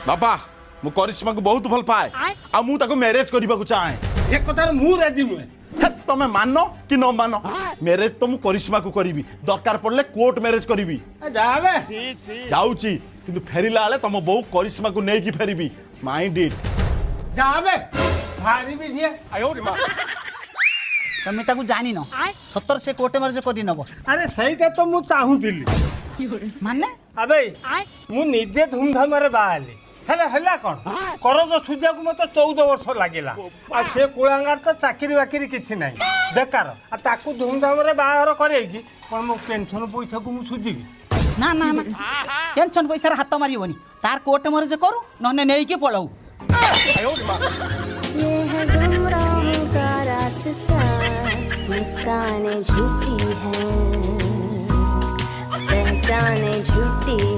बापा मु करिश्मा को बहुत भल पाए आ मु ताको मैरिज करबा को चाहे एक कथार मु राजी नुहे हे तमे मानो कि न मानो मैरिज तो मु करिश्मा को करीबी दरकार पड़ले कोर्ट मैरिज करीबी जावे जाउची किंतु फेरिला आले तम बहु करिश्मा को नेकी फेरीबी माइंड इट जावे भारी भी दिए तमे ताकू जानी न सतर से कोर्ट मैरिज करी नब अरे सहीटा तो मु चाहूतिली माने अबे मु निजे धूमधाम रे बाहली हेला कौन करज सुझा को मत 14 वर्ष लगिला आ से कुलांगार तो चाकरी बाकरी किछि नहीं बेकार आ ताकू धूमधाम रे बाहर करेगी कोन मो पेंशन पैसा को मु सुझिबी ना ना ना टेंशन पैसा हाथ मारिबनी तार कोर्ट मैरिज करू नने नेई के पळाऊ ये है गुमराहों का रास्ता मुस्कानें झूठी है पहचाने झूठी है।